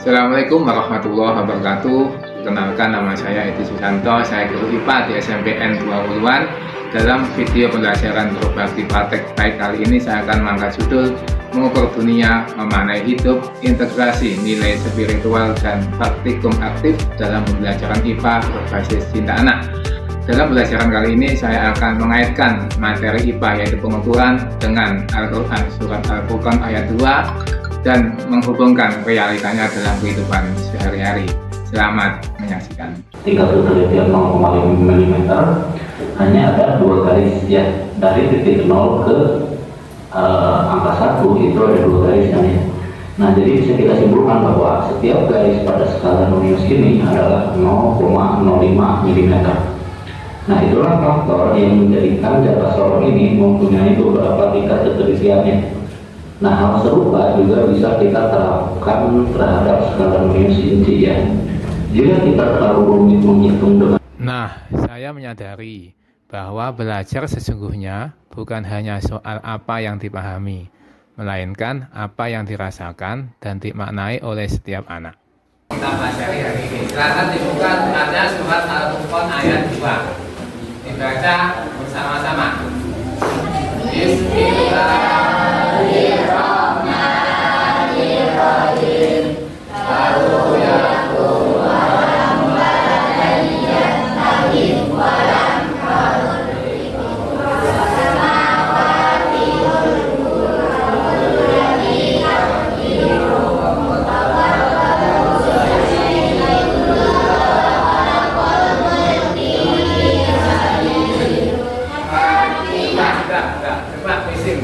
Assalamualaikum warahmatullahi wabarakatuh. Kenalkan, nama saya Edi Susanto, saya guru IPA di SMPN 20-an. Dalam video pembelajaran berbakti praktek baik kali ini saya akan mengangkat judul Mengukur Dunia, Memaknai Hidup, Integrasi Nilai Spiritual dan Praktikum Aktif dalam pembelajaran IPA berbasis cinta anak. Dalam pembelajaran kali ini saya akan mengaitkan materi IPA yaitu pengukuran dengan Al-Quran Surat Al-Furqan ayat 2 dan menghubungkan realitanya dalam kehidupan sehari-hari. Selamat menyaksikan. 30 0,5 mm hanya ada 2 garis ya, dari titik 0 ke angka 1 itu ada 2 garis ya. Nah, jadi bisa kita simpulkan bahwa setiap garis pada skala Nonius ini adalah 0,05 mm. Nah, itulah faktor yang menjadikan jatah sorong ini mempunyai beberapa tingkat keterisiannya. Nah, hal serupa juga bisa kita terapkan terhadap skala Nonius inci ya. Jika kita terlalu rumit menghitung dengan saya menyadari bahwa belajar sesungguhnya bukan hanya soal apa yang dipahami, melainkan apa yang dirasakan dan dimaknai oleh setiap anak. Kita pelajari hari ini. Silakan dibuka Qurannya surat Al-Furqan ayat 2. Dibaca bersama-sama. Bismillahirrahmanirrahim.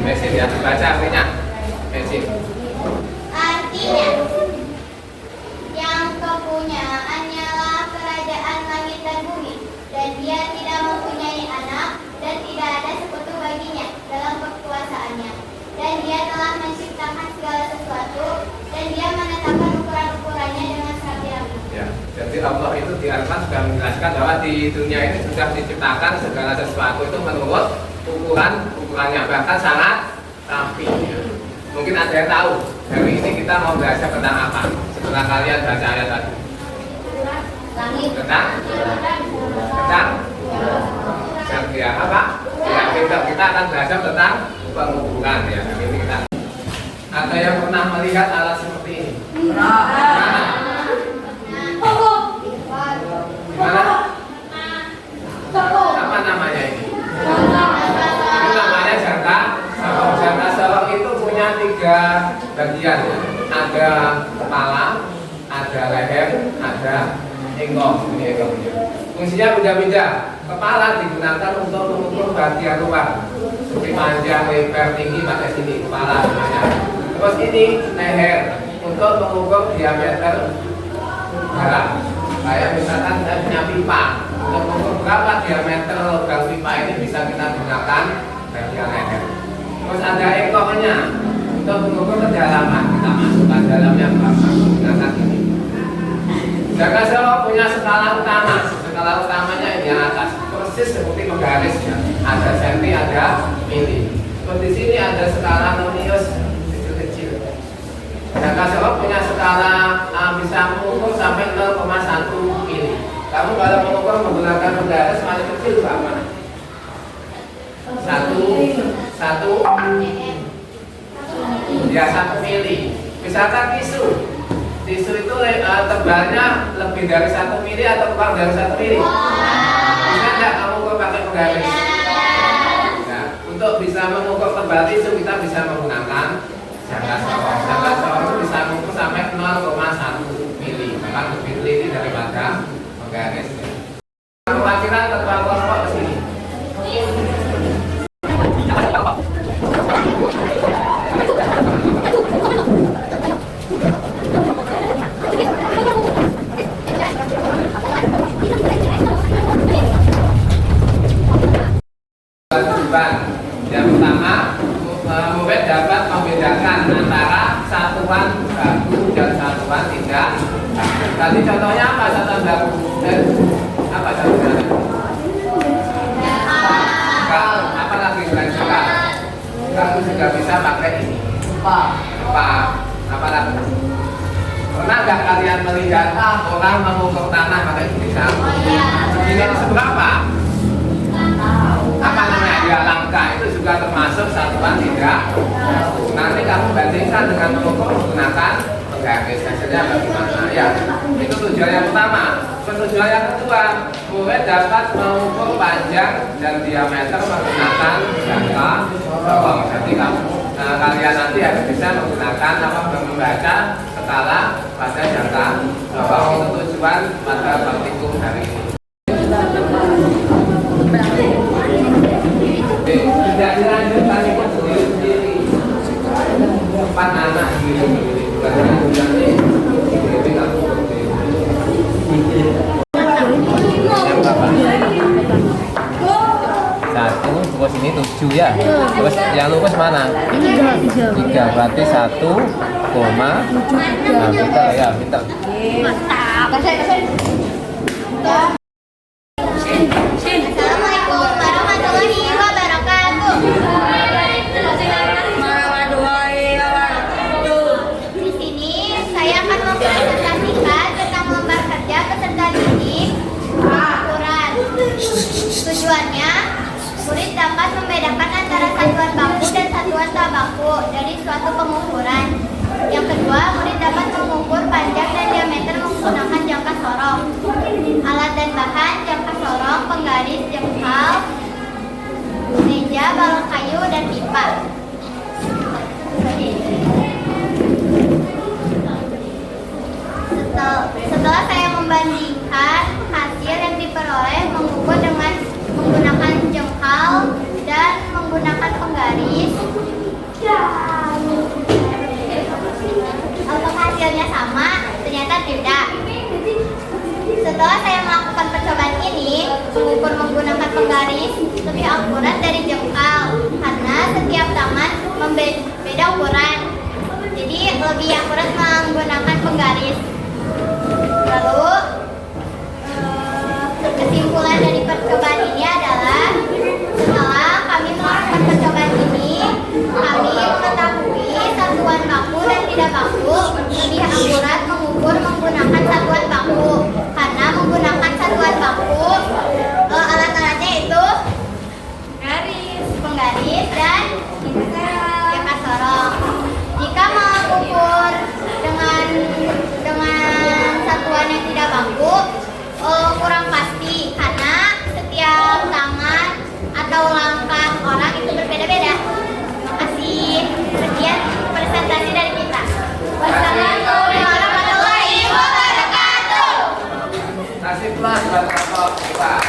Mesin ya, baca artinya mesin. Artinya, yang kepunyaannya lah kerajaan langit dan bumi, dan dia tidak mempunyai anak dan tidak ada sekutu baginya dalam kekuasaannya, dan dia telah menciptakan segala sesuatu dan dia menetapkan ukuran-ukurannya dengan rapi-rapi. Ya, jadi Allah itu di Al-Quran sudah menjelaskan bahwa di dunia ini sudah diciptakan segala sesuatu itu menurut ukurannya, bahkan sangat rapi. Mungkin ada yang tahu hari ini kita mau belajar tentang apa setelah kalian baca ayat tadi? Tentang ya apa? Ya, kita akan belajar tentang pengukuran ya. Hari ini kita ada yang pernah melihat alat seperti ini? Mana? Apa namanya ini? Ini namanya jangka sorong. Jangka sorong itu punya 3 bagian. Ada kepala, ada leher, ada engkong. Ini engkongnya. Fungsinya beda-beda. Kepala digunakan untuk mengukur bagian luar, seperti panjang, lebar, tinggi, pakai sini kepala namanya. Terus ini leher untuk mengukur diameter dalam. Kayak misalkan saya punya pipa, untuk mengukur berapa diameter lubang pipa ini bisa kita gunakan bagian leher. Terus ada ekornya untuk mengukur kedalaman, kita masukkan dalamnya berapa, gunakan ini. Jangka sorong punya skala utama, skala utamanya ini yang atas, persis seperti penggarisnya, ada senti, ada mili. Seperti sini ada skala Nonius kecil-kecil. Jangka sorong punya skala bisa mengukur sampai 0,1 mili. Kamu kalau mengukur menggunakan penggaris paling kecil berapa? 1 mili. Misalkan tisu itu tebalnya lebih dari 1 mili atau kurang dari 1 mili? Bisa nggak kamu ukur pakai penggaris? Nah, untuk bisa mengukur tebal tisu kita bisa menggunakan jangka sorong. Jangka sorong itu bisa mengukur sampai 0,1 mili. Memang lebih teliti daripada penggaris. Perwakilan tebal kelompok ke sini. Yang pertama, murid dapat membedakan antara satuan baku dan satuan tidak. Tadi contohnya apa satuan baku? Apa contohnya? Apa lagi selain suka? Kamu juga bisa pakai ini. Apa lagi? Pernah nggak kalian melihat orang mengukur tanah pakai pisau? Ini seberapa? Apa namanya dia langkah, itu juga termasuk satuan tidak. Nanti kamu bandingkan dengan mengukur menggunakan penggaris, hasilnya bagaimana ya? Itu tujuan yang pertama. Tujuan yang kedua, murid dapat mengukur panjang dan diameter menggunakan jangka sorong. Jadi kalian nanti harus bisa menggunakan membaca skala pada jangka sorong. Itu tujuan pada praktikum hari ini. Tidak dilanjutkan ikut sendiri-sendiri. 4 anak sendiri-sendiri. Bukan nanti sendiri kamu berdiri. Yang berapa? 1, terus ini 7 ya. Terus yang lurus mana? 3, berarti 1, koma. Nah, pintar ya, pintar. Assalamualaikum warahmatullahi wabarakatuh. Di sini saya akan mempresentasikan tentang lembar kerja peserta didik pengukuran. Tujuannya, murid dapat membedakan antara satuan baku dan satuan tak baku dari suatu pengukuran. Yang kedua, murid dapat mengukur panjang dan diameter menggunakan jangka sorong. Alat dan bahan: jangka sorong, penggaris, jengkal, meja, balok kayu, dan pipa. Setelah saya membandingkan hasil yang diperoleh mengukur dengan menggunakan jengkal dan menggunakan penggaris, apakah hasilnya sama? Ternyata tidak. Setelah saya melakukan percobaan ini, mengukur menggunakan penggaris lebih akurat dari jengkal karena setiap tangan beda ukuran. Jadi lebih akurat menggunakan penggaris. Lalu kesimpulan dari percobaan ini adalah setelah kami melakukan percobaan ini, kami mengetahui satuan baku dan tidak baku lebih akurat mengukur menggunakan satuan baku karena menggunakan satuan baku alat-alatnya itu garis, penggaris, dan jangka sorong. Jika mengukur dengan satuan yang tidak baku kurang pasti karena setiap tangan atau langkah orang itu berbeda-beda. Terima kasih. Sekian presentasi dari kita. Wassalamualaikum warahmatullahi wabarakatuh. Nasib plus buat Bapak.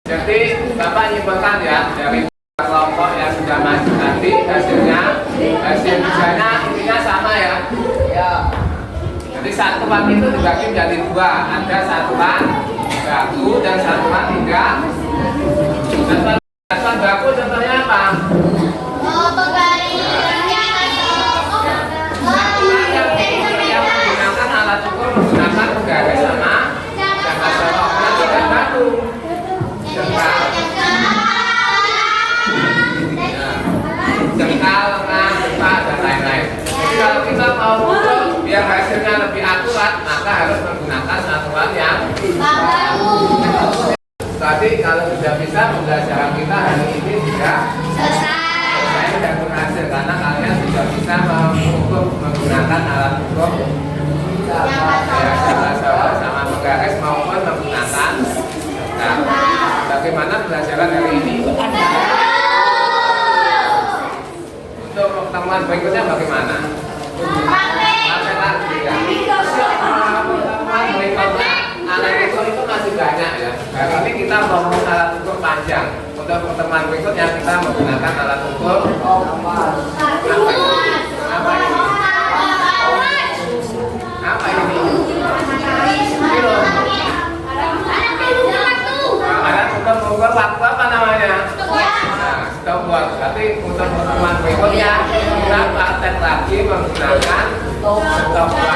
Jadi Bapak nyimpulkan ya dari kelompok yang sudah maju tadi hasil kerjanya intinya sama ya. Jadi satuan itu dibagi menjadi 2, ada satuan baku dan satuan tidak. Satuan baku contohnya apa? Penggaris, yang menggunakan alat ukur menggunakan penggaris sama jangka sorong. Yang tidak baku jengkal, pipa, dan lain-lain. Jadi kalau kita mau ukur biar hasilnya lebih akurat, maka harus menggunakan satuan yang baku. Tadi kalau sudah bisa pembelajaran kita hari ini sudah selesai dan berhasil karena kalian sudah bisa mengukur menggunakan alat ukur jangka sorong sama penggaris maupun menggunakan jengkal. Bagaimana pembelajaran hari ini? Untuk pertemuan berikutnya bagaimana? Pakai lagi ya. Pertemuan berikutnya alat ukur itu masih banyak ya. Hari ini kita mau alat ukur panjang. Untuk pertemuan berikutnya kita menggunakan alat ukur apa ini? Apa ini? Kilo. Alat ukur waktu apa namanya? Stopwatch. Berarti untuk pertemuan berikutnya kita praktek lagi menggunakan stopwatch.